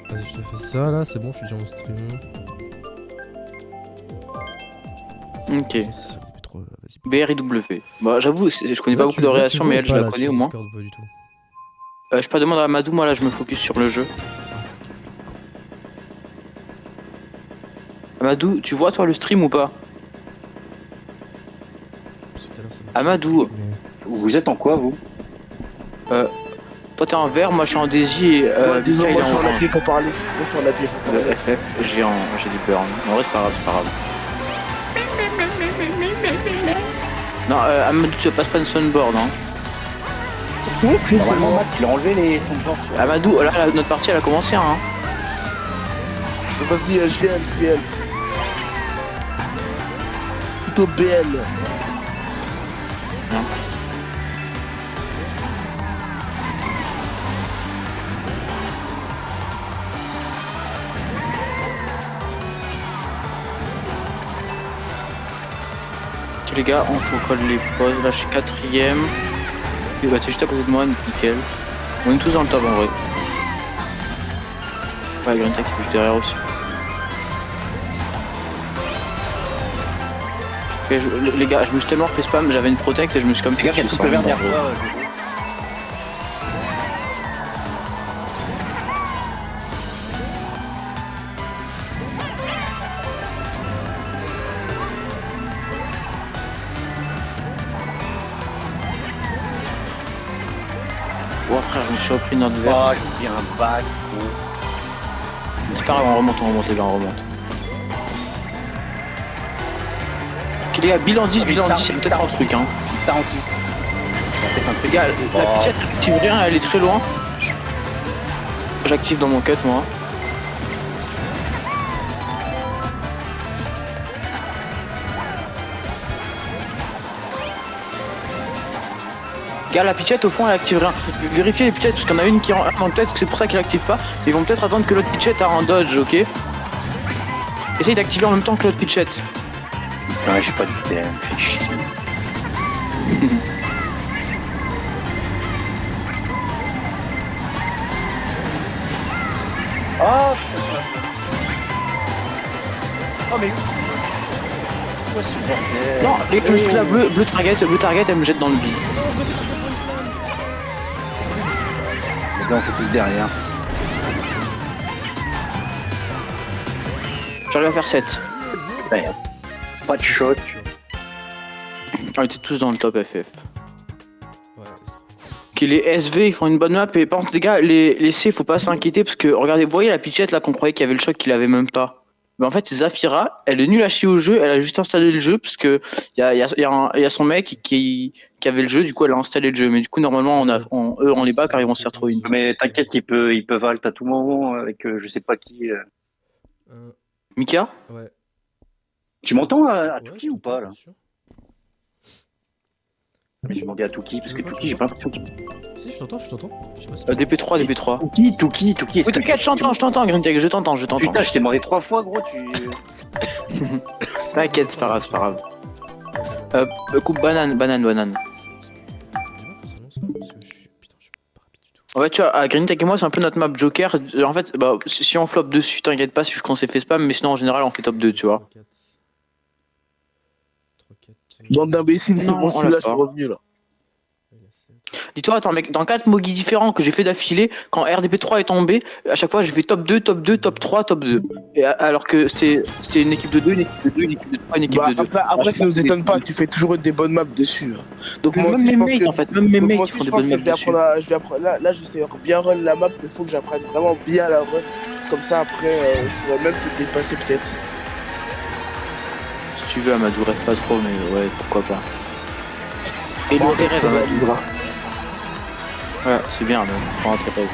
Vas-y, je te fais ça là, c'est bon, je suis déjà en stream. Ok. C'est ça, depuis trop, vas-y. BRIW. Bah, j'avoue, je connais pas beaucoup de Là, tu réactions, joues mais ou elle, je pas la là connais sur au moins. Discord ou pas du tout? Je peux demander à Madou, moi là, je me focus sur le jeu. Amadou, tu vois toi le stream ou pas? Parce que tout à l'heure, ça m'a fait un Amadou, truc, mais... Vous êtes en quoi, vous? toi t'es en vert, moi je suis en Daisy et Moi, disons, Mika il moi, est je en suis en orange. appui pour parler. Moi, je suis en appui pour parler. FF, j'ai du burn. En vrai, c'est pas grave, c'est pas grave. Non, Amadou, tu passes pas une sunboard, hein. Normalement, Matt, il a enlevé les soundboards. Amadou, là, notre partie elle a commencé, hein. Vas-y, HDL, BL. Plutôt BL. Ok les gars, on colle les pauses. Là, je suis quatrième. Et bah, t'es juste à côté de moi, nickel. On est tous dans le top en vrai. Ouais, Green Tech qui est juste derrière aussi. Ok, les gars, je me suis tellement fait spam, j'avais une protect et je me suis comme Fais gaffe, il y a tout le vert derrière toi. Oh frère, je me suis repris notre vert. Oh, j'ai bien un bac. C'est pas grave, on remonte les gars, on remonte. Ok les gars, bilan 10, c'est peut-être un truc hein. 46. Les gars, la pitchette active rien, elle est très loin. J'active dans mon cut moi. Gars, la pitchette au fond elle active rien. Vérifiez les pitchettes parce qu'il y en a une qui est en donc peut-être que c'est pour ça qu'elle active pas. Ils vont peut-être attendre que l'autre pitchette a un dodge, ok? Essaye d'activer en même temps que l'autre pitchette. Putain, j'ai pas de PM, fais chier. Oh, oh mais quoi ce bordel? Non, je suis là, bleu target, elle me jette dans le vide. Les gars, on fait tous derrière. J'arrive à faire 7. Ouais, pas de shot. On était tous dans le top FF. Ouais, Ok, les SV ils font une bonne map et pense les gars, les C faut pas s'inquiéter parce que regardez, vous voyez la pitchette là qu'on croyait qu'il y avait le choc qu'il avait même pas. Mais en fait Zafira, elle est nulle à chier au jeu, elle a juste installé le jeu parce que y a son mec qui avait le jeu, du coup elle a installé le jeu. Mais du coup normalement eux on les bat car ils vont se faire trop une. Mais t'inquiète, ils peuvent alt à tout moment avec je sais pas qui. Mika? ouais. Tu m'entends à Ouais, Touki je ou pas là? t'entends, bien sûr. Mais j'ai demandé à Touki parce que Touki, j'ai pas l'impression qu'il. Si, je t'entends. Je sais pas si DP3, DP3. Touki. Oui t'inquiète, je t'entends Green Tech, je t'entends. Putain, je t'ai demandé 3 fois, gros, tu. T'inquiète, c'est pas grave. Coupe banane. J'ai pas forcément ça, parce que je suis... Putain, je suis pas rapide du tout. En fait, tu vois, à Green Tech et moi, c'est un peu notre map Joker. En fait, bah, si on flop dessus, t'inquiète pas, si qu'on s'est fait spam, mais sinon, en général, on fait top 2, tu vois. 3-4. Bande d'imbéciles, c'est Non, bon, on celui-là, l'a je suis pas. revenu là. Dis-toi, attends, mec, dans 4 Mogi différents que j'ai fait d'affilée, quand RDP3 est tombé, à chaque fois, j'ai fait top 2, top 3, top 2. Et alors que c'était une équipe de 2, une équipe de 2, une équipe de 3, une équipe Bah, de 2. après, ça nous étonne pas, tu fais toujours des bonnes maps dessus. Hein. Donc, moi Même aussi, mes je pense mates, que. en fait, même mes Donc, mates moi qui aussi, font je des pense bonnes que maps dessus. je vais apprendre. Là, je sais bien run la map, il faut que j'apprenne vraiment bien la run. Comme ça, après, je pourrais même te dépasser peut-être. Si tu veux, Amadou, reste pas trop, mais ouais, pourquoi pas. Et Bon, l'intérêt, ça va, Amadou. Isra. Ouais, c'est bien, mais prends intérêt.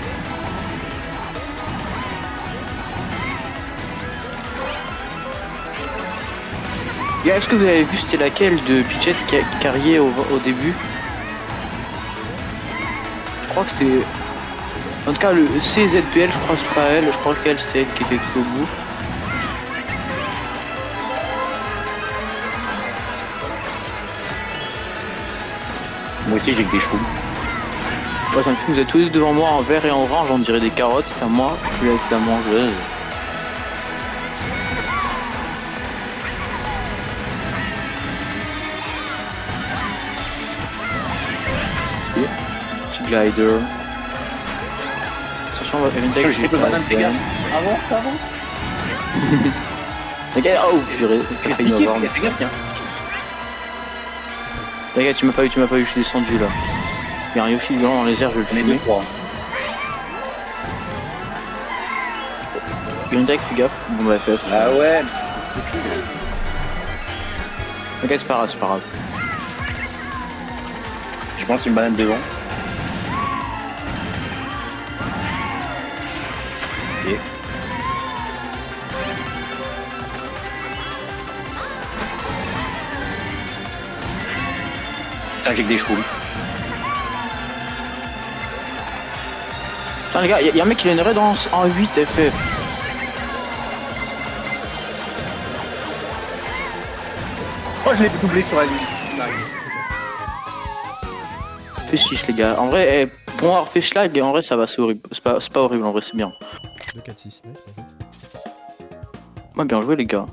Gars, est-ce que vous avez vu c'était laquelle de Pitchette carrier au début? Je crois que c'était... En tout cas, le CZPL, je crois que c'est pas elle, je crois qu'elle c'était elle qui était tout au bout. Moi aussi, j'ai que des chevaux. Ouais, ça me fait que vous êtes tous les deux devant moi en vert et en orange, on dirait des carottes, et moi, je vais être la mangeuse. Petit glider. Attention, on va faire une deck. Je fais le banane, les gars. Avant. Les gars, oh purée, il va voir. Fais gaffe, tiens. Les gars, tu m'as pas eu, je suis descendu là. Il y a un Yoshi volant dans les airs, je vais le On est fumer. 2-3. Green deck, fais gaffe. Bon bah FF. Ah ouais. Les gars, c'est pas grave. Je pense une banane devant. Ok. Putain, j'ai que des chevaux. Putain les gars, y a un mec qui viendrait dans en 8 FF. Oh, je l'ai doublé sur la ligne. Fait 6 les gars. En vrai, pour avoir fait schlag, en vrai ça va, c'est horrible. C'est pas horrible en vrai, c'est bien. 2, 4, 6, 9. Ouais, bien joué les gars.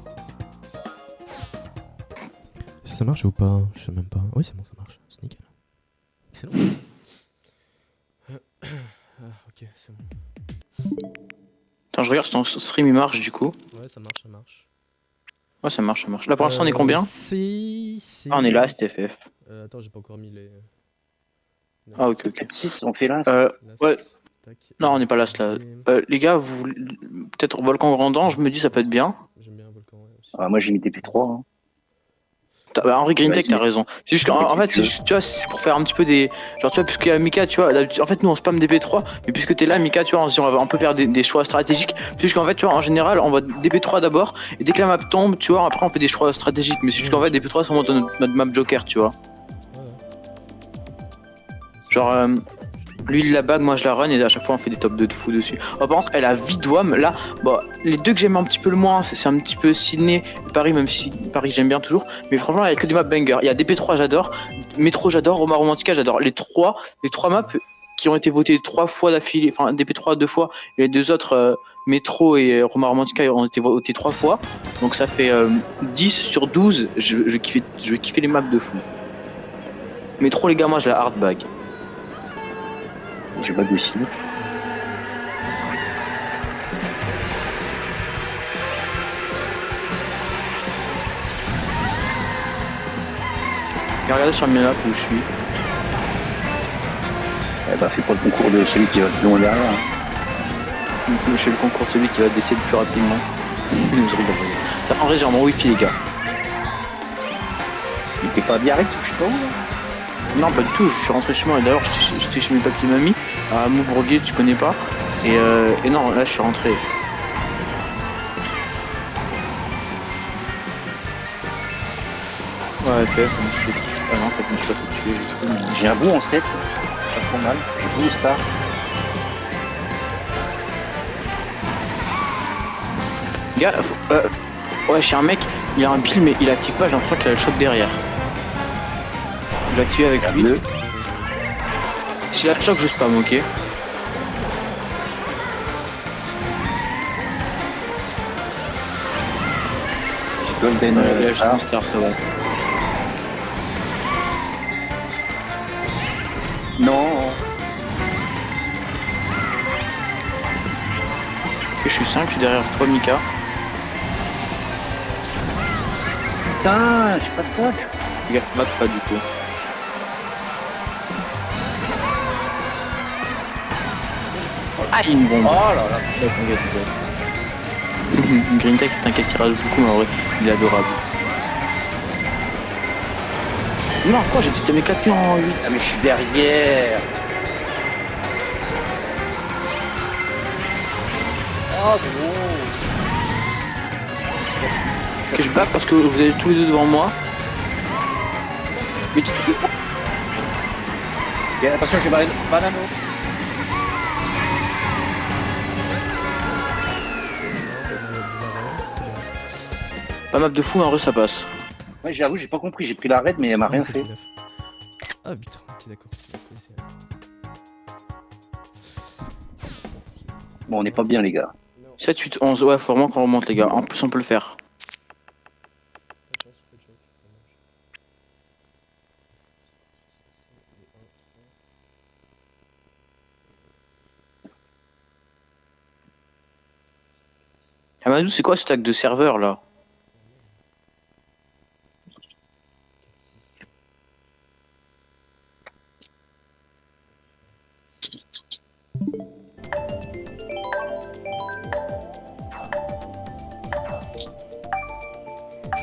Est-ce que ça marche ou pas? Je sais même pas. Oui, c'est bon, ça marche. C'est nickel. Excellent. Ah, ok, c'est bon. Attends, je regarde si ton stream il marche du coup. Ouais, ça marche, ça marche. Ouais, ça marche. Là pour l'instant on est combien? C'est. Ah, on est là, c'était FF. Attends, j'ai pas encore mis les. Ah, ok. 4-6, on fait là. Là, ouais. tac. Non, on n'est pas là, là. Les gars, vous. Peut-être Volcan Grandant, je me dis ça peut être bien. J'aime bien Volcan, ouais, aussi. Ah, moi j'ai mis TP3. Hein. Bah, Henri Green Tech, Vas-y. t'as raison. C'est juste qu'en fait, tu vois, c'est pour faire un petit peu des. Genre, tu vois, puisque Mika, tu vois, en fait, nous on spam des P3, mais puisque t'es là, Mika, tu vois, on se dit, on peut faire des choix stratégiques. Puisqu'en fait, tu vois, en général, on va des P3 d'abord, et dès que la map tombe, tu vois, après on fait des choix stratégiques. Mais c'est juste qu'en fait, des P3 sont notre map joker, tu vois. Ouais, ouais. Genre, lui il la bague, moi je la run, et à chaque fois on fait des top 2 de fou dessus. Oh, par contre, elle a Vidwam, là, bon, les deux que j'aime un petit peu le moins, c'est un petit peu Sydney et Paris, même si Paris j'aime bien toujours. Mais franchement, il y a que des maps banger. Il y a DP3, j'adore, Métro, j'adore, Roma Romantica, j'adore. Les trois maps qui ont été votées 3 fois d'affilée, enfin DP3 2 fois, et les deux autres, Métro et Roma Romantica, ont été votés 3 fois. Donc ça fait 10 sur 12, je kiffais les maps de fou. Métro, les gars, moi je la hard bag. J'ai pas de cible. Regardez sur le map où je suis. Eh bah, c'est pour le concours de celui qui va plus loin derrière. Je fais le concours de celui qui va décéder le plus rapidement. Je rigole. Ça, en vrai, j'ai un bon wifi, les gars. Il était pas à Biarritz ou je sais pas où là. Non, pas du tout. Je suis rentré chez moi et d'ailleurs, j'étais chez mes papis et mamie à Montbourguet, tu connais pas. Et non, là, je suis rentré. Ouais, FF, je me suis fait... Ah non, en fait, je me suis pas fait tuer, j'ai tout. J'ai un bout en 7. Ça prend mal. J'ai bout star. Gars, ouais, je suis un mec, il a un build, mais il active pas, j'ai l'impression qu'il a le choc derrière. Je vais activer avec lui. Bleu. S'il a le choc, je spam, ok. Golden Là, j'ai star. un star, ça va. Non. Ok, je suis 5, je suis derrière toi, Mika. Putain, j'ai pas de toc. Les gars, back pas du tout. Ah, il me bombe. Oh là là. Green Tech, t'inquiète, il rage beaucoup, mais en vrai, il est adorable. Non, quoi, j'ai dit, t'as m'éclaté en 8. Ah mais je suis derrière. Oh gros. Que je back parce que vous êtes tous les deux devant moi. Mais tu... Ok, attention, j'ai banano. La map de fou, mais en vrai, ça passe. Ouais, j'avoue, j'ai pas compris. J'ai pris la raid, mais elle m'a rien fait. Ah putain, ok, d'accord. Bon, on n'est pas bien, les gars. 7, 8, 11. Ouais, faut vraiment qu'on remonte, les gars. En plus, on peut le faire. Amadou, c'est quoi ce tag de serveur là?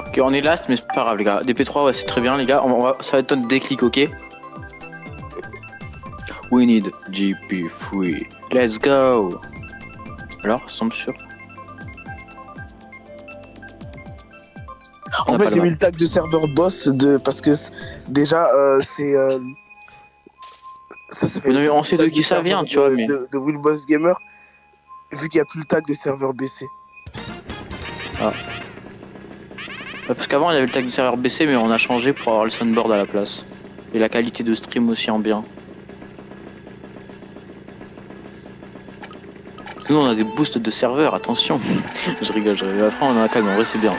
Ok, on est last, mais c'est pas grave, les gars. DP3, ouais, c'est très bien, les gars. Ça va être notre déclic, ok? We need GP3. Let's go! Alors, ça semble sûr. En fait, j'ai mis le tag de serveur boss parce que déjà, c'est. Ça s'appelle. On sait de qui ça vient, tu vois, mais. De Will Boss Gamer, vu qu'il n'y a plus le tag de serveur BC. Ah. Parce qu'avant, il y avait le tag du serveur BC, mais on a changé pour avoir le soundboard à la place. Et la qualité de stream aussi en bien. Nous, on a des boosts de serveur, attention. je rigole. Après, on en a quand même, en vrai, c'est bien.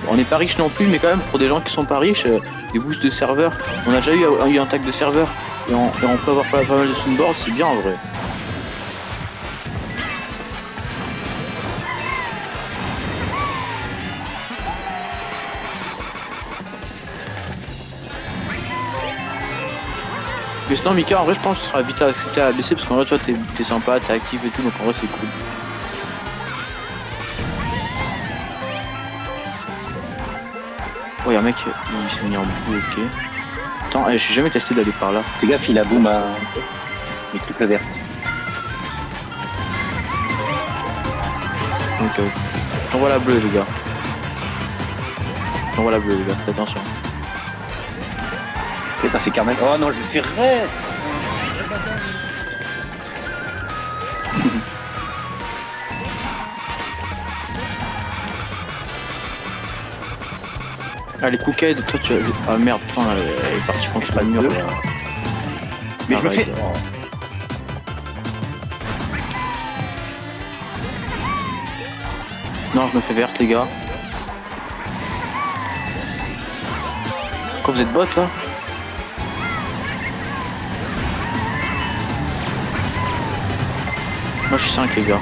On n'est pas riche non plus, mais quand même, pour des gens qui sont pas riches, des boosts de serveur. On a déjà eu un tag de serveur, et on peut avoir pas mal de soundboard, c'est bien en vrai. Mais sinon, Mika, en vrai, je pense que tu seras vite accepté à la BC parce qu'en vrai, tu vois, t'es sympa, t'es actif et tout, donc en vrai, c'est cool. Oh, y'a un mec, il s'est mis en bout, ok. Attends, j'ai jamais testé d'aller par là. Fais gaffe, il a boum à. Les trucs verts. Ok. J'envoie la bleue, les gars. J'envoie la bleue, les gars, faites attention. Ok, t'as fait Carmel. Oh non, je vais faire raid. Allez, Cookhead, toi tu as. Ah merde, putain, elle est partie contre le mur. Mais je me fais. Non, je me fais verte, les gars. Quoi, vous êtes bot là? Moi je suis 5, les gars.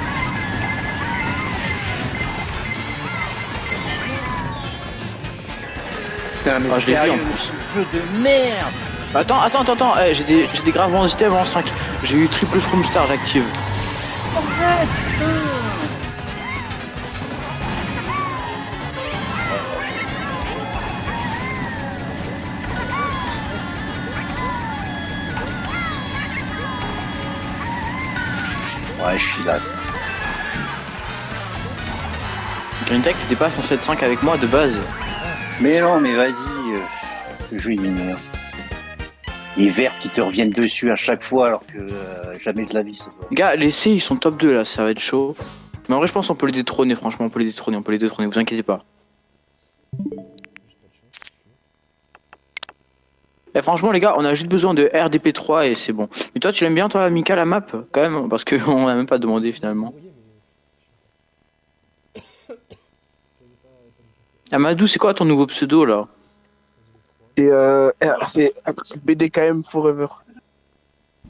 Putain, mais je l'ai vu en plus. Jeu de merde. Attends, hey, j'ai des graves bons items en 5. J'ai eu triple Shroom Star, j'active. Ouais, je suis là. Green Tech, t'étais pas censé être 5 avec moi de base. Mais non, mais vas-y. Ce jeu, il est. Les verts qui te reviennent dessus à chaque fois alors que jamais de la vie ça va. Gars, les C ils sont top 2 là, ça va être chaud. Mais en vrai, je pense qu'on peut les détrôner, franchement, on peut les détrôner, vous inquiétez pas. Et franchement, les gars, on a juste besoin de RDP3 et c'est bon. Mais toi, tu l'aimes bien, toi, Mika, la map? Quand même, parce qu'on a même pas demandé finalement. Amadou, c'est quoi ton nouveau pseudo là? C'est BDKM Forever.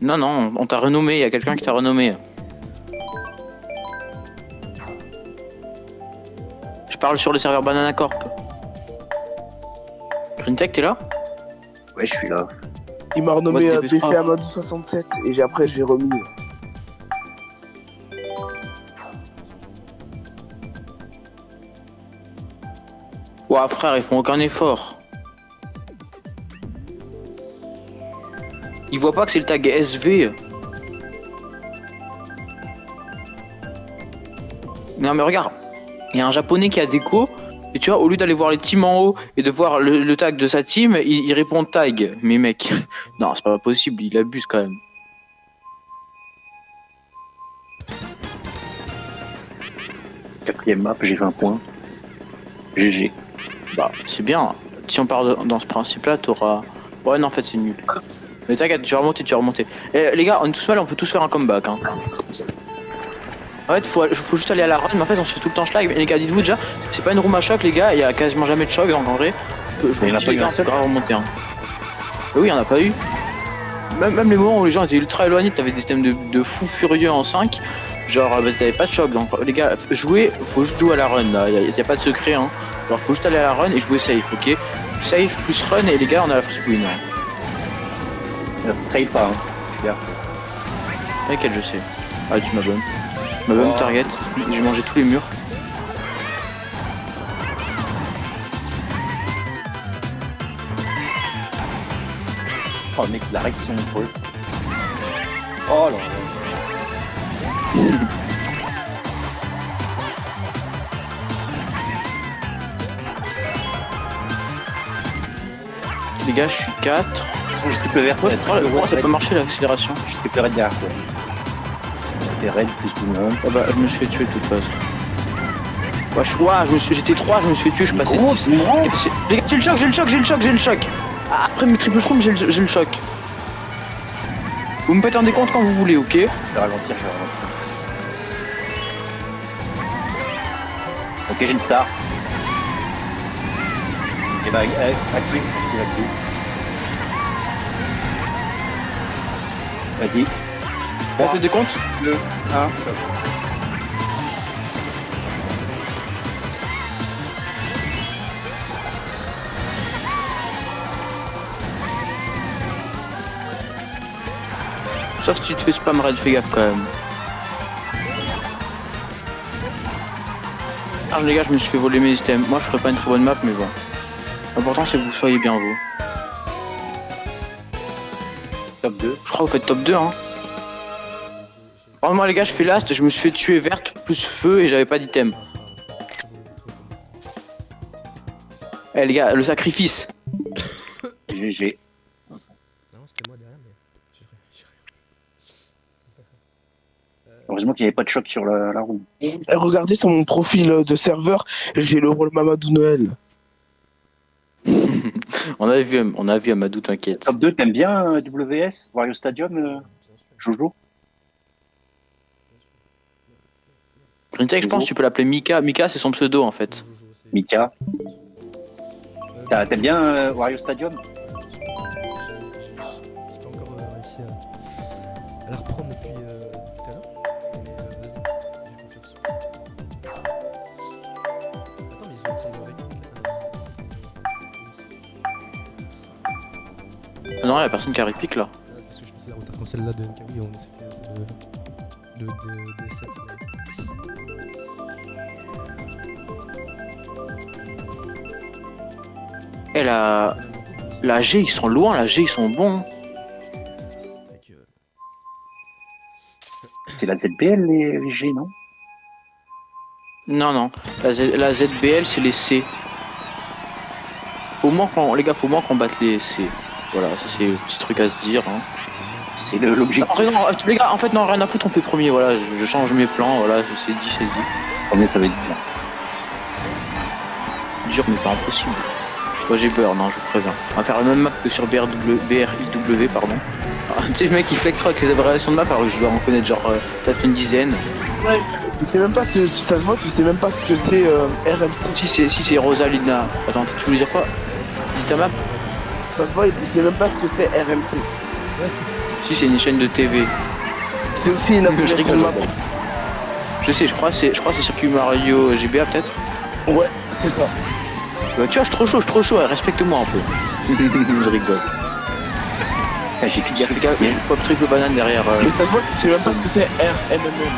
Non, non, on t'a renommé, il y a quelqu'un qui t'a renommé. Je parle sur le serveur Banana Corp. GreenTech, t'es là? Ouais, je suis là. Il m'a renommé Ouais, BC Amadou 67 et après j'ai remis. Ouah, frère, ils font aucun effort. Ils voient pas que c'est le tag SV. Non mais regarde, il y a un japonais qui a déco, et tu vois, au lieu d'aller voir les teams en haut et de voir le tag de sa team, il répond tag. Mais mec, non, c'est pas possible, il abuse quand même. Quatrième map, j'ai 20 points. GG. Bah, c'est bien. Si on part dans ce principe-là, t'auras... Ouais, non, en fait, c'est nul. Mais t'inquiète, tu vas remonter, tu vas remonter. Et les gars, on est tous mal, on peut tous faire un comeback. Hein. En fait, faut juste aller à la run, mais en fait, on se fait tout le temps schlag. Les gars, dites-vous déjà, c'est pas une room à choc, les gars, il y a quasiment jamais de choc, donc en vrai, je vous Il y en a dis, pas les eu gars, un on peut seul grave remonter. Hein. Mais oui, il y en a pas eu. Même les moments où les gens étaient ultra éloignés, t'avais des systèmes de fous furieux en 5, genre, bah, t'avais pas de choc. Donc, les gars, jouer, faut juste jouer à la run, là, y a pas de secret, hein. Alors, faut juste aller à la run et jouer safe, ok? Safe plus run, et les gars, on a la first win. Hein. Trade pas, hein. Super. T'inquiète, je sais. Ah, tu m'abonnes. Ma bonne target, j'ai mangé tous les murs. Oh mec, il arrête son épaule. Oh là là. Les gars, je suis 4. Je triple vert. Moi, je crois que ça peut marcher l'accélération. Je triple red derrière quoi. T'es red plus tout le monde. Ah bah, je me suis fait tuer de toute façon. Ouais, j'étais 3, je me suis fait tuer, je passais 10. Les gars, j'ai le choc, j'ai le choc. Ah, après mes triple shrooms, j'ai le choc. Vous me faites un décompte quand vous voulez, ok? Je vais ralentir. Ok, j'ai une star. Et bah, active. Vas-y. Faites le décompte? 2, 1, Sauf si tu te fais spam red, fais gaffe quand même. Ah les gars, je me suis fait voler mes items. Moi je ferai pas une très bonne map, mais bon. L'important c'est que vous soyez bien vous. top 2. Je crois que vous faites top 2 hein. Moi les gars, je fais last, je me suis fait tuer verte plus feu et j'avais pas d'item. Eh les gars, le sacrifice. GG. Non, c'était moi derrière, mais j'ai rien. Heureusement qu'il n'y avait pas de choc sur la roue. Et regardez sur mon profil de serveur, j'ai le rôle Mamadou Noël. on a vu Amadou, t'inquiète. Top 2, t'aimes bien WS Wario Stadium Jojo Green je pense que tu peux l'appeler Mika. Mika c'est son pseudo en fait. Mika. T'aimes bien Wario Stadium J'ai pas encore réussi à la reprendre depuis tout à l'heure. Mais vas-y, j'ai confiance. Attends, mais ils sont en train de répliquer. Non, la personne qui a repique là. Parce que je pensais la retard quand celle-là de MKW, c'était des 7. Et la G ils sont loin, la G ils sont bons. C'est la ZBL les G, non Non, la ZBL c'est les C. Les gars, faut moins qu'on batte les C. Voilà, ça c'est un petit truc à se dire. Hein. C'est l'objectif. Non, les gars, en fait, non, rien à foutre, on fait premier. Voilà, je change mes plans. Voilà, c'est dit. Combien ça va être bien Dur, mais pas impossible. Moi j'ai peur, non, je vous préviens. On va faire la même map que sur BRIW, pardon. Ah, tu sais, le mec il flex trop avec les abréviations de map alors que je dois en connaître genre peut-être une dizaine. Ouais, tu sais même pas ce que ça se voit, tu sais même pas ce que c'est RMC. Si c'est Rosalina. Attends, tu voulais dire quoi? Dis ta map? Ça se voit, il sait même pas ce que c'est RMC. Si, c'est une chaîne de TV. C'est aussi une Je application rigole. de map. Je sais, je crois que c'est Circuit Mario GBA peut-être. Ouais, c'est ça. Bah, tu vois, je suis trop chaud, respecte-moi un peu. Je rigole. J'ai pu dire, les gars, je pop triple banane derrière. Mais ça se voit, tu sais même pas ce que c'est RMMM.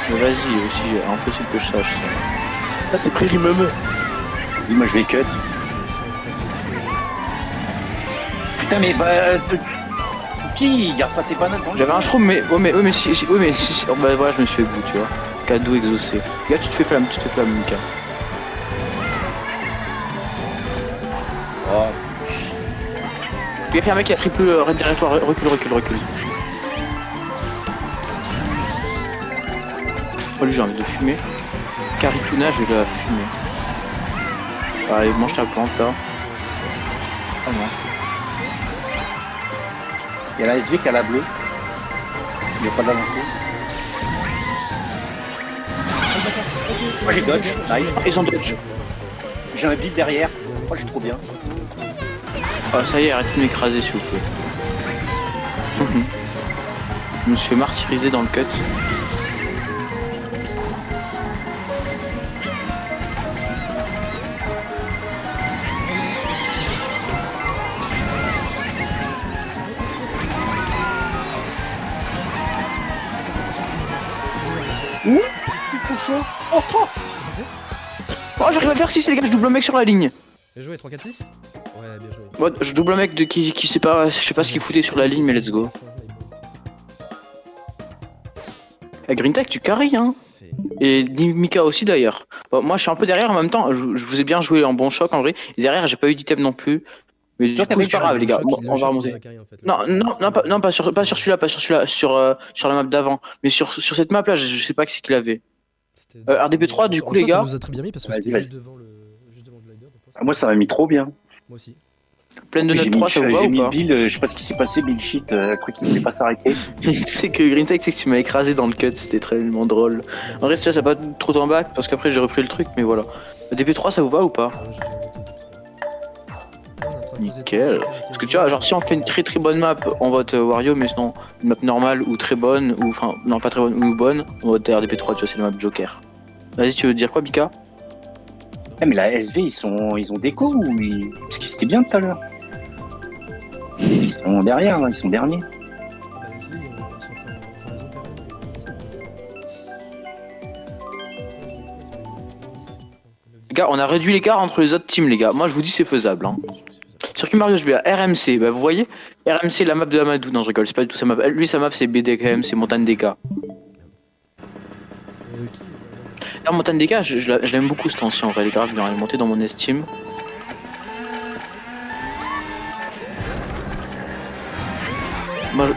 Mais vas-y, aussi, impossible que je sache ça. Ça c'est Prairie Meumeux. Dis-moi, je vais cut. Putain, mais qui garde pas tes bananes dans le J'avais un shroom, mais si, bah voilà, je me suis fait bout, tu vois. Cadeau exaucé. Gars, tu te fais flamme, Mika. Oh, Puis il y a un mec qui a triple raid derrière toi, recule. Oh lui, j'ai envie de fumer. Carituna, je vais la fumer. Allez, mange ta plante là. Ah non. Il y a la SV qui a la bleue. Il n'y a pas de l'avancée. Moi j'ai dodge, nice. Ils ont dodge. J'ai un bip derrière. Oh, j'ai trop bien. Ah, ça y est, arrêtez de m'écraser s'il vous plaît. Je me suis fait martyriser dans le cut. Ouh, c'est trop chaud. Oh, oh. Oh, j'arrive à faire 6 les gars, je double un mec sur la ligne. Bien joué, 3-4-6. Ouais, bien joué. Bon, je double un mec qui sait pas, je sais pas ce qu'il foutait sur la ligne, mais let's go. Green Tech, tu carries hein. Et Mika aussi d'ailleurs. Bon, moi je suis un peu derrière en même temps, je vous ai bien joué en bon choc en vrai. Et derrière j'ai pas eu d'item non plus. Mais du coup c'est pas grave les gars, bon, on va remonter. Non, pas sur celui-là, sur la map d'avant. Mais sur cette map là, je sais pas ce qu'il avait. RDP3 du coup les gars. Ça nous a très bien mis parce que Vas-y, c'était vas-y. juste devant le glider. Ah, moi ça m'a mis trop bien. Moi aussi. Pleine de note 3, ça vous va J'ai ou mis pas? Bill, je sais pas ce qui s'est passé, Bill shit, cru qu'il voulait pas s'arrêter. Tu sais que Green Tech, c'est que tu m'as écrasé dans le cut, c'était tellement drôle. En vrai, ça pas trop en back parce qu'après j'ai repris le truc, mais voilà. DP3, ça vous va ou pas? Nickel. Parce que tu vois, genre si on fait une très bonne map, on vote Wario, mais sinon une map normale ou très bonne, ou enfin, non pas très bonne ou bonne, on vote RDP3, tu vois, c'est la map Joker. Vas-y, tu veux dire quoi, Bika? Ah, mais la SV, ils ont déco ou ils... Parce que c'était bien tout à l'heure. Ils sont derrière, hein, ils sont derniers. Les gars, on a réduit l'écart entre les autres teams, les gars. Moi, je vous dis, c'est faisable. Hein. Sur Mario JBA, RMC, bah vous voyez, RMC, la map de Amadou. Non, je rigole, c'est pas du tout sa map. Lui, sa map, c'est BDKM, c'est Montagne DK. Là, Montagne DK, je l'aime beaucoup ce temps-ci en vrai, les gars. Il est monté dans mon estime. Moi,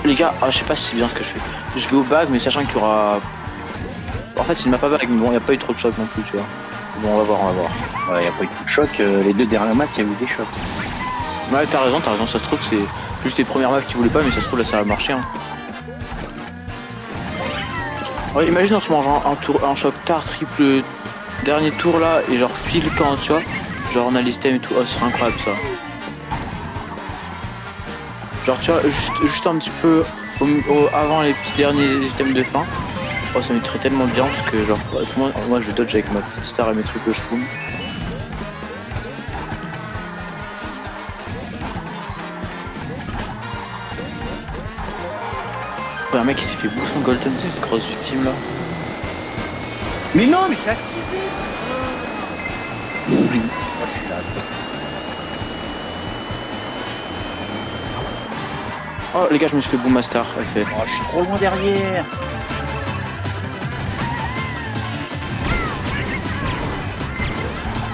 les gars, je sais pas si c'est bien ce que je fais. Je vais au bag, mais sachant qu'il y aura. En fait, c'est une map à bag, mais bon, il y a pas eu trop de choc non plus, tu vois. Bon, on va voir. Ouais, y a pas eu de choc, les deux dernières matchs, il y a eu des chocs. Ouais, t'as raison, ça se trouve, c'est juste les premières maps qui voulaient pas, mais ça se trouve, là, ça va marcher. Hein. Ouais, imagine on se mange un choc tard, triple, dernier tour là, et genre pile quand, tu vois, genre on a les items et tout, oh, ce serait incroyable ça. Genre, tu vois, juste un petit peu avant les petits derniers items de fin. Oh, ça mettrait tellement bien parce que, genre, moi je dodge avec ma petite star et mes trucs que je fous. Ouais, un mec qui s'est fait boost en golden, c'est cette grosse victime là. Mais non, mais c'est activé. Moi, je suis là. Oh, les gars, je me suis fait boom ma star, elle fait. Oh, je suis trop loin derrière.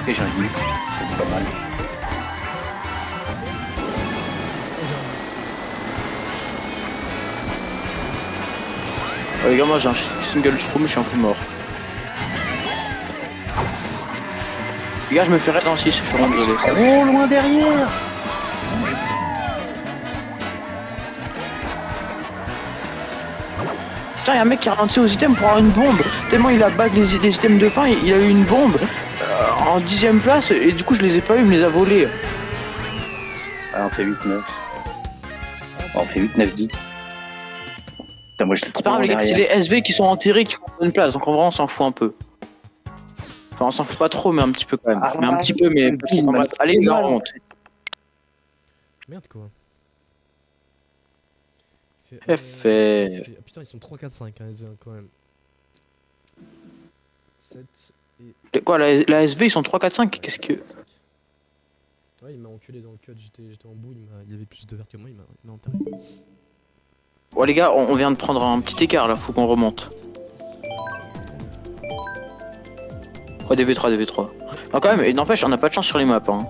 Ok, j'ai un but. C'est pas mal. Les gars, moi j'ai un single shroom, je suis un peu mort. Les gars, je me fais raid en 6, je suis vraiment désolé. Trop loin derrière. Putain, y'a un mec qui a ralenti aux items pour avoir une bombe. Tellement il a bag les items de fin, il a eu une bombe en 10ème place et du coup je les ai pas eu, il me les a volés. Ah, on fait 8-9. On fait 8-9-10. Putain, moi j'étais C'est trop pas grave loin les gars, c'est derrière. les SV qui sont enterrés qui font une place, donc en vrai on s'en fout un peu. Enfin on s'en fout pas trop mais un petit peu quand même. Ah, Mais un petit peu mais... Bill, Enfin, bref. Allez les gars, on remonte. Merde quoi. FF. Ah, putain, ils sont 3, 4, 5 hein, quand même. 7 et. Quoi, la SV ils sont 3, 4, 5, qu'est-ce que... Ouais, il m'a enculé dans le cut, j'étais en bout, il avait plus de verre que moi, il m'a enterré. Ouais les gars, on vient de prendre un petit écart là, faut qu'on remonte. Ouais, DV3. Ah, quand même, et n'empêche, on a pas de chance sur les maps. Hein.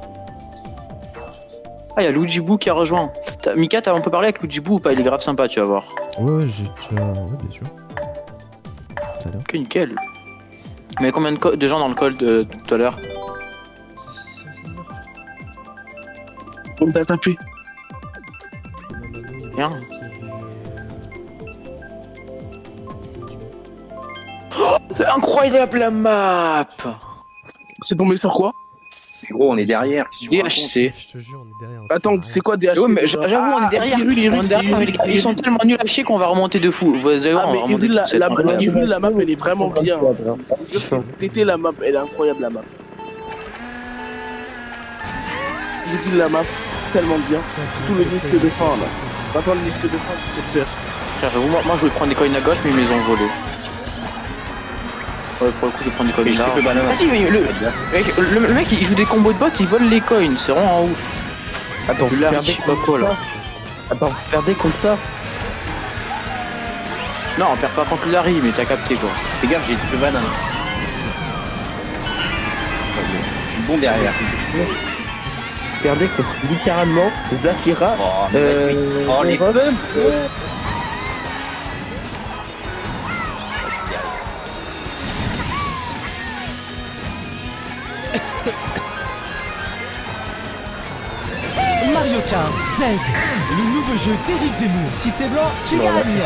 Ah, y'a Luigi Boo qui a rejoint. Mika, on peut parler avec Luigi Boo ou pas? Il est grave sympa, tu vas voir. Ouais, j'ai déjà. Ouais, bien sûr. Tout à l'heure. Que nickel. Mais combien de gens dans le call tout à l'heure? On t'a tapé. Rien. Incroyable la map. C'est tombé sur quoi? Mais gros, on est derrière. qu'est-ce que tu me racontes DHC. Je te jure, on est derrière. Attends, c'est quoi DHC? Ouais, mais déjà? j'avoue, on est derrière. Hyrule, On est derrière, mais les gars, ils sont tellement nuls à chier qu'on va remonter de fou. Vous allez voir, Ah, on va mais remonter Hyrule, de fou, c'est incroyable. Hyrule, la map, elle est vraiment bien. Tété, la map, elle est incroyable, la map. Hyrule, la map, tellement bien. Tout le disque de fin, là. Maintenant, le disque de fin, je sais le faire. Frère, moi je voulais prendre des coins à gauche, mais ils me les ont volés. Ouais, pour le coup, je vais prendre des coins Mais je là. te fais banane. Vas-y, mais le mec, il joue des combos de bots, il vole les coins, c'est vraiment ouf. Attends, vous Là, perdez je sais pas quoi, contre là. ça. Attends, vous perdez contre ça. Non, on perd pas contre Larry, mais t'as capté quoi. Fais gaffe, j'ai une banane. Je suis bon derrière. Vous perdez contre littéralement Zafira. Oh, mais vas-y. Oh, les Europe. pumps. Mario Kart Z, le nouveau jeu d'Éric Zemmour. Si t'es blanc, tu gagnes.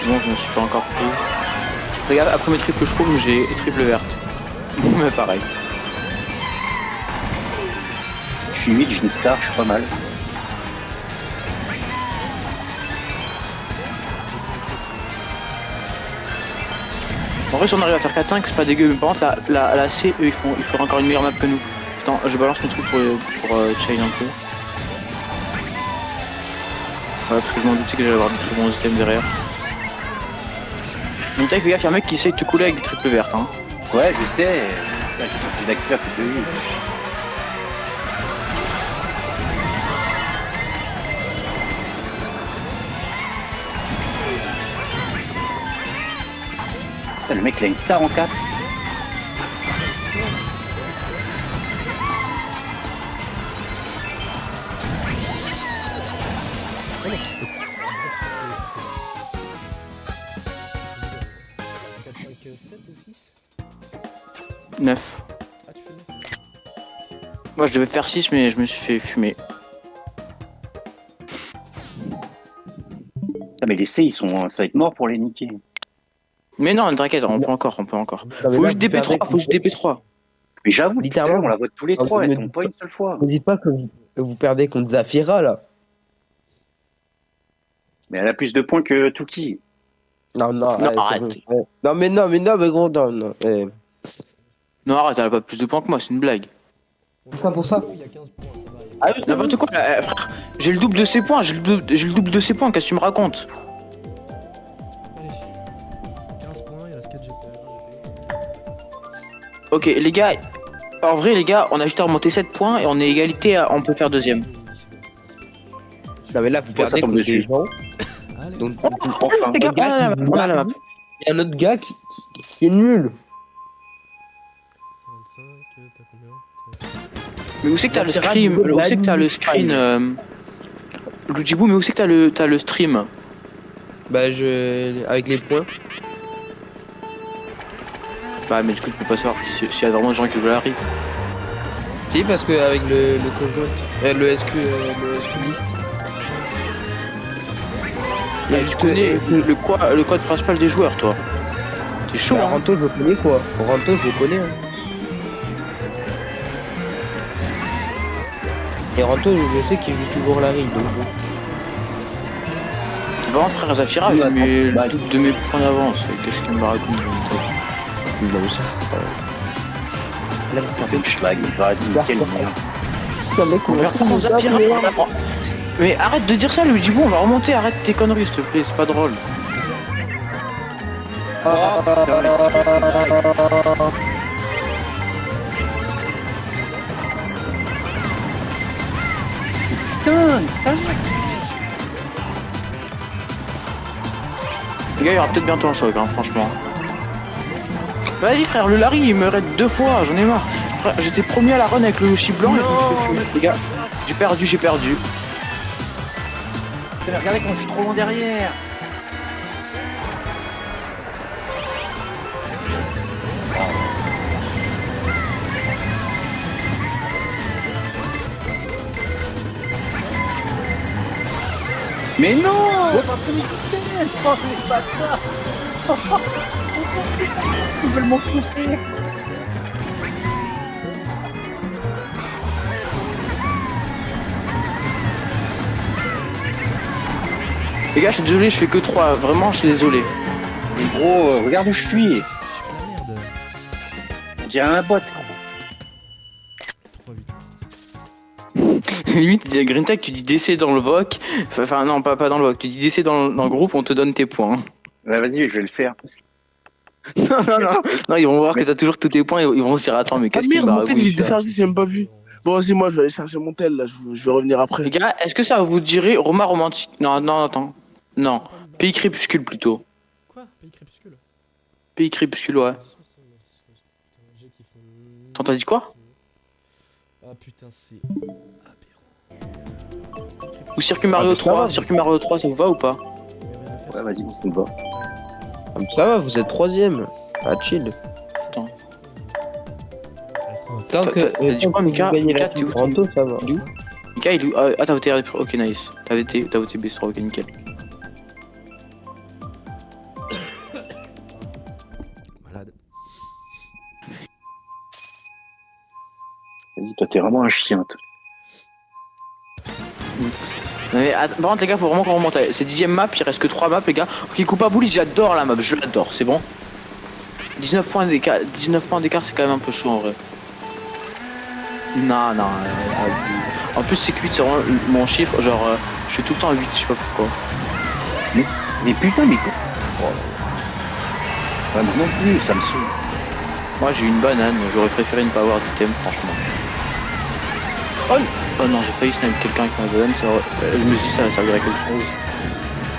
Bon, je me suis pas encore pris. Regarde, après mes triples shrooms, j'ai triple verte. Mais pareil. Je suis 8, j'ai une star, je suis pas mal. En vrai, si on arrive à faire 4-5, c'est pas dégueu. Mais par contre, la C, eux, ils feront encore une meilleure map que nous. Attends, je balance mes trucs pour chill un peu. Ouais, parce que je m'en doutais que j'allais avoir des très bons items derrière. Donc, t'as gaffe, y'a un mec qui essaye de te couler avec des triples vertes. Hein. Ouais, je sais. J'ai d'activer toute de vie. Putain, le mec, il a une star en 4. ou 6. 9. Ah, tu fais 9. Moi, je devais faire 6, mais je me suis fait fumer. Putain, mais les C, ça va être mort pour les niquer. Mais non, t'inquiète, on peut encore, on peut encore. Non, mais Faut là, juste DP3, faut juste DP3. Mais j'avoue, Littéralement, littéralement, on la vote tous les ah, trois, vous elle me tombe dites pas pas- une seule fois. Vous dites pas que vous perdez contre Zafira là. Mais elle a plus de points que Tuki. Non, Non, c'est arrête. bon. Ouais. Non, mais gros, non. Non, arrête, elle a pas plus de points que moi, c'est une blague. Pour ça. Il y a 15 points, ça va. Ah oui, c'est N'importe quoi, là, frère. J'ai le double de ses points, j'ai le double de ses points, qu'est-ce que tu me racontes? Allez. 15 points, il reste 4 GP. Ok, les gars, en vrai, les gars, on a juste à remonter 7 points et on est égalité, on peut faire deuxième. Non, mais là, vous perdez tombe contre dessus. des gens. Allez. Donc, Enfin. Les gars, on a la map. il y a un autre gars qui est nul. 55, t'as combien? Mais où c'est que t'as le Zafira, stream? Google, Où c'est que t'as le Google. screen Lujibou, mais où c'est que t'as le stream? Bah, avec les points. Bah, mais du coup, tu peux pas savoir s'il y a vraiment des gens qui jouent à la rive. Si, parce que avec le conjoint, le SQ list. Mais tu connais le code principal des joueurs, toi. C'est chaud, Bah, hein. Ranto, je le connais quoi. Ranto, je le connais. Hein. Et Ranto, je sais qu'il joue toujours la rive. Donc, bon. Bon, frère Zafira, j'ai mis le double de mes points d'avance. Qu'est-ce qu'il me raconte? Non, mais ça, c'est pas vrai. Là, vous perdez. Schlag, j'aurais dit quel merde. Putain, mec, On perd contre Zafira. Mais arrête de dire ça, Lujibou, on va remonter, arrête tes conneries, s'il te plaît, c'est pas drôle. Les gars, il y aura peut-être bientôt un choc, hein, franchement. Vas-y frère, le Larry il me raid 2 fois, j'en ai marre. Frère, j'étais premier à la run avec le Yoshi blanc et je me fais fumer. Les gars, j'ai perdu. Regardez quand je suis trop loin derrière. Mais non pas pris mes critères. Oh, mais pas ça. Ils veulent m'enfoncer. Les gars, je suis désolé, je fais que 3. Vraiment, je suis désolé. Mais gros, regarde où je suis. Je fais la merde. On dirait un bot. 3-8. Limite, il y a Green Tech, tu dis DC dans le VOC. Enfin, non, pas dans le VOC. Tu dis DC dans le groupe, on te donne tes points. Bah, vas-y, je vais le faire. Non, ils vont voir que t'as toujours tous tes points et ils vont se dire attends, mais Ah qu'est-ce qu'il merde, me mon tel il est baragouine, celui-là. déchargé, j'ai même pas vu. Bon, vas-y, moi je vais aller chercher mon tel là, je vais revenir après. Les gars, est-ce que ça vous dirait Romain romantique? Non, attends. Non. Pays crépuscule plutôt. Quoi? Pays crépuscule? Pays crépuscule, ouais. Attends, t'as dit quoi? Ah putain, c'est Ou Circuit Mario Ah, ça 3? va. Circuit Mario 3, ça vous va ou pas? Ouais, vas-y, on se va. Ça va, vous êtes 3ème. Ah, chill. Tant que T'as dit quoi, Mika? vous gagnez Mika, la t'es team où, Toronto, ça va. Il est où? Mika, il est où? Ah, t'as voté RD Pro. Ok, nice. T'as voté BS3, ok, nickel. malade. Vas-y, toi, t'es vraiment un chien, toi. Mais attends, par contre, les gars, faut vraiment qu'on remonte. C'est 10ème map, il reste que 3 maps, les gars. Ok, Coupa Bully, j'adore la map, je l'adore, c'est bon. 19 points d'écart, c'est quand même un peu chaud en vrai. Non. En plus, c'est que 8, c'est vraiment mon chiffre. Genre, je suis tout le temps à 8, je sais pas pourquoi. Mais putain, mais quoi Ouais, moi non plus, ça me saoule. Moi, j'ai eu une banane, j'aurais préféré ne pas avoir d'item, franchement. Oh non, j'ai failli sniper quelqu'un avec ma banane, je me suis dit ça va servir à quelque chose.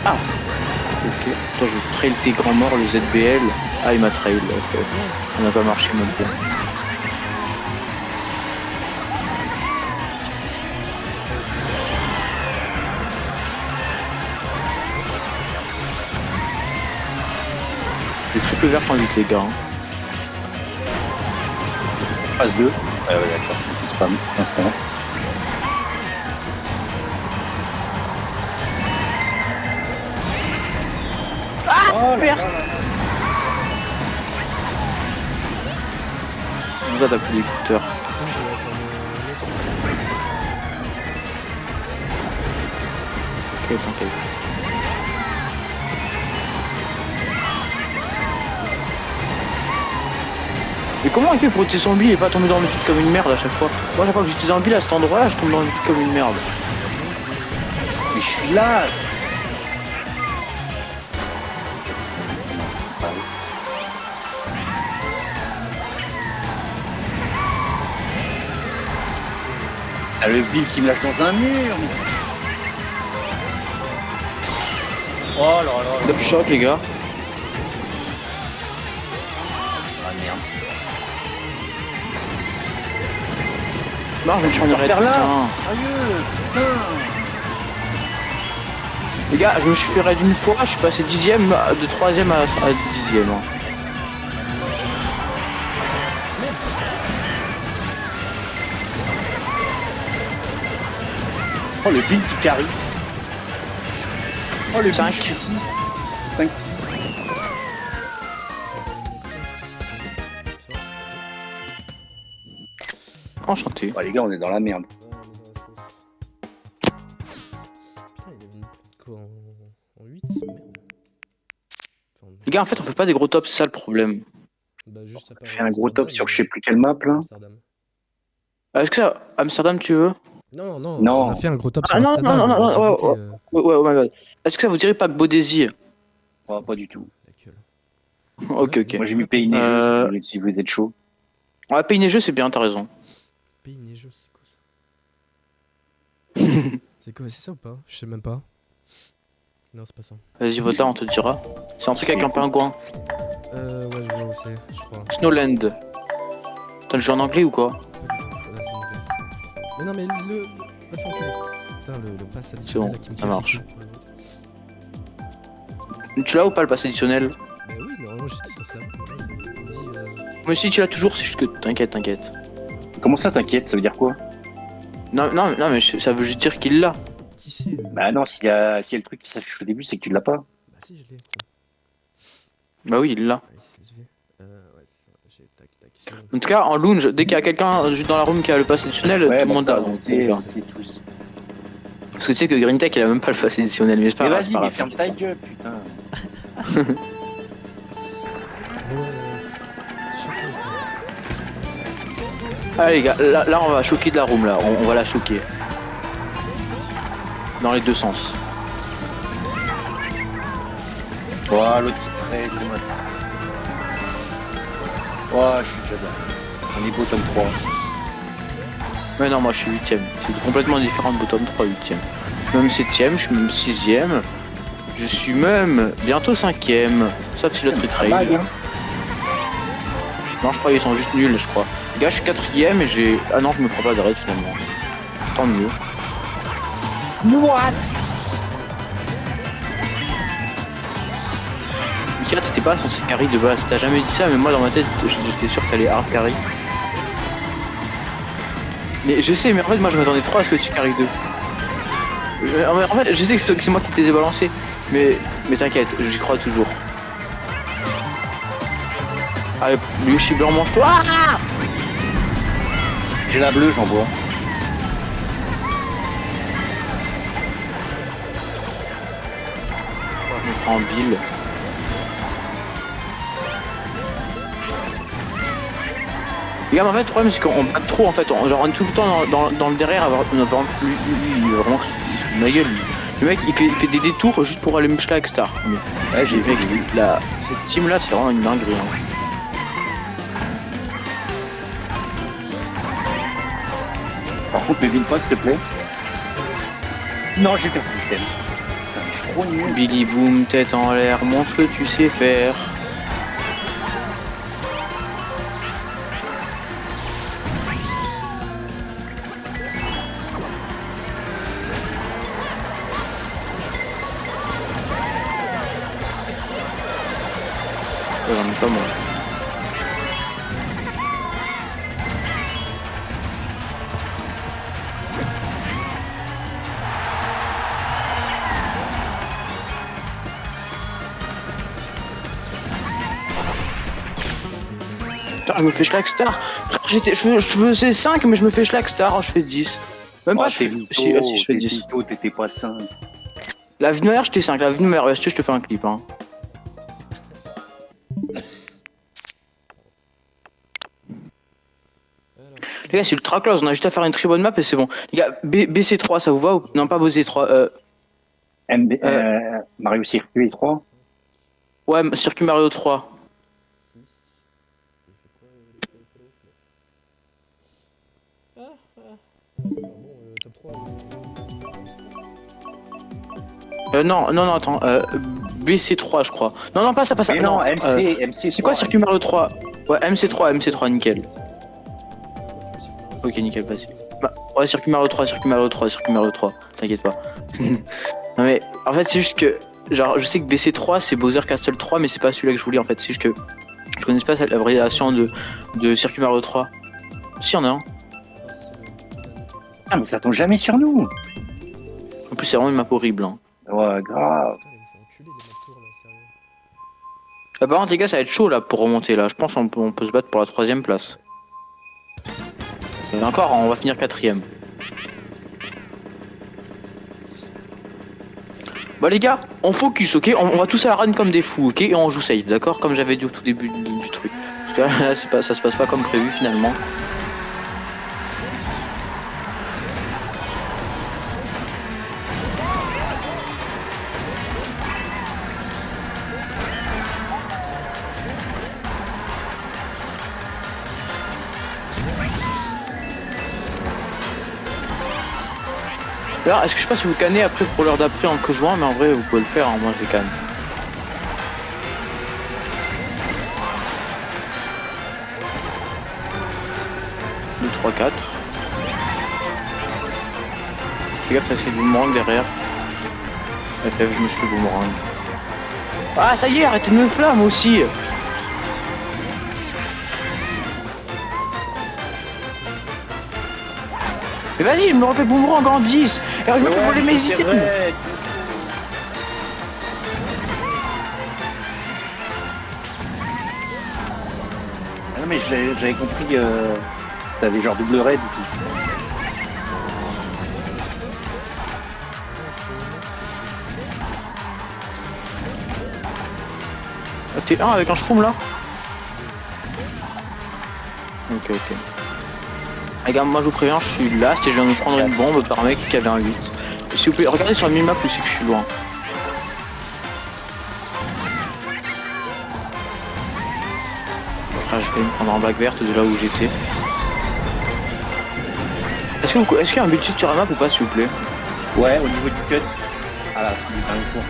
Ah ok, toi je trail tes grands morts, le ZBL. Ah, il m'a trail, ok. Ça n'a pas marché mon coup. Des triple vertes en 8 les gars. Phase 2. Ouais, d'accord. C'est pas instant. Ah, Verte. Pourquoi t'as plus d'écouteurs? Ok, t'inquiète. Mais comment il fait pour utiliser son bill et pas tomber dans le vide comme une merde à chaque fois? Moi, chaque fois que j'utilise un bill à cet endroit-là, je tombe dans le vide comme une merde. Mais je suis là. Ah, le bill qui me lâche dans un mur. Oh là là. Double choc, les gars. Ah merde. Non, je vais me prendre faire là. putain. Sérieux, putain. Les gars, je me suis fait raid une fois, je suis passé 10ème, de 3ème à 10ème. Hein. Oh, le bill qui carry. Oh, le 5. bill qui fait 6. 5, 6. Enchanté. Oh, les gars, on est dans la merde. Putain, il est venu quoi en 8? Merde. Enfin, Les gars, en fait, on fait pas des gros tops, c'est ça le problème. bah, juste à part J'ai fait un gros top Amsterdam, sur je sais plus quelle map là. Amsterdam. Est-ce que ça, Amsterdam, tu veux? Non, non, Non. on a fait un gros top Ah, sur non, Amsterdam. non, on a ouais, voté, Ouais, oh my god. Est-ce que ça vous dirait pas Beaudésir? Oh, pas du tout. la gueule. Ok. Moi j'ai mis Pays Neigeux si vous êtes chaud. Ouais, Pays Neigeux, c'est bien, t'as raison. Pays neigeux, c'est quoi ça? C'est quoi, c'est ça ou pas? Je sais même pas. Non, c'est pas ça. Vas-y, vote là, on te dira. C'est un truc avec un pingouin. Ouais, je vois où c'est, je crois. Snowland. T'as le jeu en anglais ou quoi? Pas du tout. Là, c'est anglais. Mais non, mais le. Va te faire enculer. Putain, le pass C'est additionnel bon, là qui me ça casse les marche. couilles pour le vote. Tu l'as ou pas le pass additionnel? Bah oui, normalement j'étais censé l'avoir. On dit. Mais si tu l'as toujours, c'est juste que t'inquiète. Comment ça t'inquiète? Ça veut dire quoi? Non, mais ça veut juste dire qu'il l'a. qui c'est Bah non, s'il y a le truc qui s'affiche au début, c'est que tu l'as pas. Bah si, je l'ai. Bah oui, il est là. Allez, CSV. Ouais, c'est ça. J'ai tac, tac. C'est bon. En tout cas, en lounge, dès qu'il y a quelqu'un juste dans la room qui a le pass additionnel, Ouais, tout le bon, monde ça, l'a. on Donc, sait, d'accord. on sait tous. Parce que tu sais que Green Tech il a même pas le pass additionnel, mais c'est pas Mais grave, vas-y, c'est pas mais grave. ferme ta gueule, putain. Bon, chacun, Allez les gars, là on va choquer de la room là, on va la choquer. Dans les deux sens. Oh, l'autre qui traîne, le mode. Oh, je suis déjà là. On est bottom 3. Mais non, moi je suis 8ème. C'est complètement différent de bottom 3, 8ème. Je suis même 7ème, je suis même 6ème. Je suis même bientôt 5ème. Sauf si l'autre est Ça trail. lag, hein. Non, je crois qu'ils sont juste nuls, je crois. Les gars, je suis 4ème et j'ai. Ah non, je me prends pas d'arrêt finalement. Tant mieux. Mika, t'étais pas censé carry de base. T'as jamais dit ça, mais moi dans ma tête, j'étais sûr que t'allais hard carry. Mais je sais, mais en fait, moi je m'attendais trop à ce que tu carry 2. En fait, je sais que c'est moi qui t'ai balancé. Mais t'inquiète, j'y crois toujours. Allez, Yoshi blanc, mange-toi. Ah, J'ai la bleue, j'en vois. je me prends en bill. Les gars, mais en fait, le problème c'est qu'on bat trop en fait. Genre, on est tout le temps dans le derrière. On a vraiment. Lui, il est vraiment. Il se fout de ma gueule. Le mec, il fait des détours juste pour aller me schlag star. Mais Ouais, j'ai vu. là, cette team là, c'est vraiment une dinguerie. Hein. Par contre, m'évite pas, s'il te plaît. Non, j'ai qu'un système. Putain, je suis trop nul. Billy Boom, tête en l'air, montre ce que tu sais faire. Ouais, j'en ai pas moi. Putain, je me fais schlag star. Frère, je faisais 5 mais je me fais schlag star, je fais 10. Même pas, je fais. Si, je fais 10. T'étais pas 5. La vie de ma mère, j'étais 5. La vie de ma mère, je te fais un clip. Hein. Les gars, c'est ultra close. On a juste à faire une très bonne map et c'est bon. Les gars, BC3, ça vous va ou... Non, pas BC3. Mario Circuit 3. Ouais, Circuit Mario 3. top 3. Non, attends. BC3, je crois. Non, pas ça, pas ça. Mais non, MC. C'est quoi Circuit Mario 3? Ouais, MC3, nickel. Ok, nickel, vas-y. Bah, ouais, Circuit Mario 3. T'inquiète pas. Non, mais en fait, c'est juste que. Genre, je sais que BC3 c'est Bowser Castle 3, mais c'est pas celui-là que je voulais en fait. C'est juste que. Je connais pas la variation de Circuit Mario 3. Si, y'en a un. Ah, mais ça tombe jamais sur nous. En plus, c'est vraiment une map horrible. Hein. Ouais, grave. Putain, il me fait enculer les tours là, sérieux. Ah, par contre, les gars, ça va être chaud là pour remonter là. Je pense qu'on peut se battre pour la 3ème place. Et encore, on va finir 4ème. Bah les gars, on focus, ok, on va tous à la run comme des fous, ok, et on joue safe, d'accord, comme j'avais dit au tout début du truc. Parce que là, ça se passe pas comme prévu finalement. Alors, est-ce que je sais pas si vous cannez après pour l'heure d'après en que juin, mais en vrai vous pouvez le faire, hein, moi je canne. Deux, 3, 4. Fais gaffe, ça c'est du boomerang derrière. FF, je me suis boomerang. Ah ça y est, arrêtez de me flamme aussi. Mais vas-y, je me refais boomerang en 10. Et alors, je me fais voler mes c'est items. vrai. Ah non mais j'avais compris, t'avais genre double raid et tout. Ah, t'es 1 avec un shroom là? Ok, ok. Les gars, moi je vous préviens, je suis là, si je viens de me prendre une bombe par un mec qui avait un 8. S'il vous plaît, regardez sur la minimap aussi que je suis loin. Frère, j'ai failli me prendre en bague verte de là où j'étais. Est-ce qu'il y a un build sur la map ou pas, s'il vous plaît? Ouais, au niveau du cut. Ah là, du dernier tour.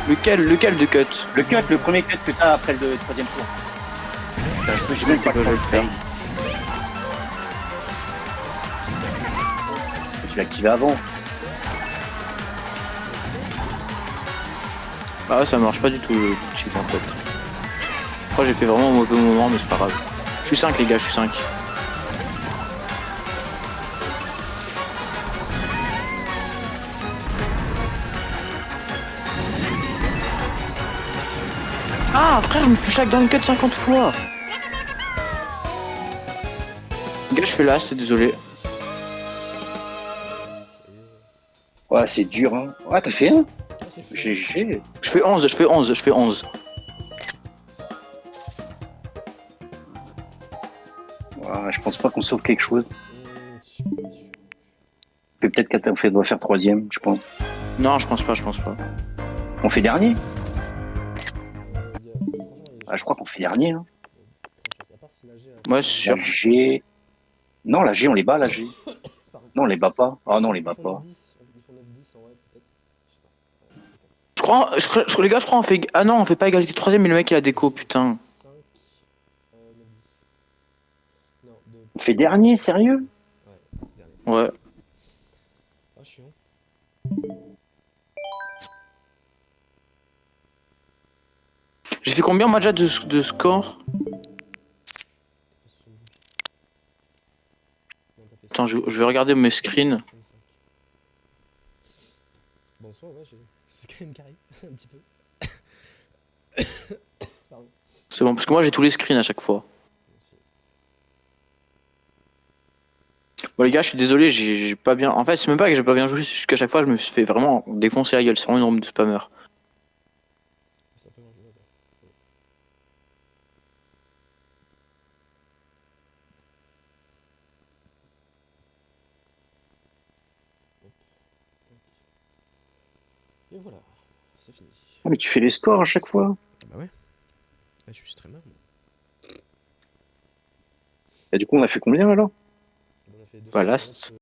Lequel de cut? Le cut, le premier cut que t'as après le troisième tour. J'ai même pas je vais le faire. Tu l'as activé avant. Ah ouais, ça marche pas du tout le cheat en fait. Je crois que j'ai fait vraiment un mauvais moment, mais c'est pas grave. Je suis 5 les gars, je suis 5. Ah frère, je me fais chaque down cut 50 fois. Les gars, je fais last, désolé. Ouais, c'est dur, hein. Ouais, t'as fait un. GG. Je fais 11, je fais 11, je fais 11. Ouais, je pense pas qu'on sauve quelque chose. Peut-être qu'on doit faire troisième, je pense. Non, je pense pas, je pense pas. On fait dernier. Ah, je crois qu'on fait dernier. Hein. Ouais, c'est sûr. La G. Non, la G, on les bat, la G. Non, on les bat pas. Ah non, on les bat pas. Les gars, je crois on fait. Ah non, on fait pas égalité troisième, mais le mec il a déco, putain. On fait dernier, sérieux? Ouais. Ah, chiant. J'ai fait combien moi déjà de score? Attends, je vais regarder mes screens. Bon, soit, ouais, c'est quand même carré, un petit peu. Pardon. C'est bon, parce que moi j'ai tous les screens à chaque fois. Bon les gars, je suis désolé, j'ai pas bien... En fait, c'est même pas que j'ai pas bien joué, c'est juste qu'à chaque fois je me fais vraiment défoncer la gueule, c'est vraiment une norme de spammer. C'est un peu injouable. Hop. Et voilà, c'est fini. Ah, mais tu fais les scores à chaque fois. Ah bah ouais. Ah, je suis streamer. Moi. Et du coup, on a fait combien alors? On a fait 200, Bah, last.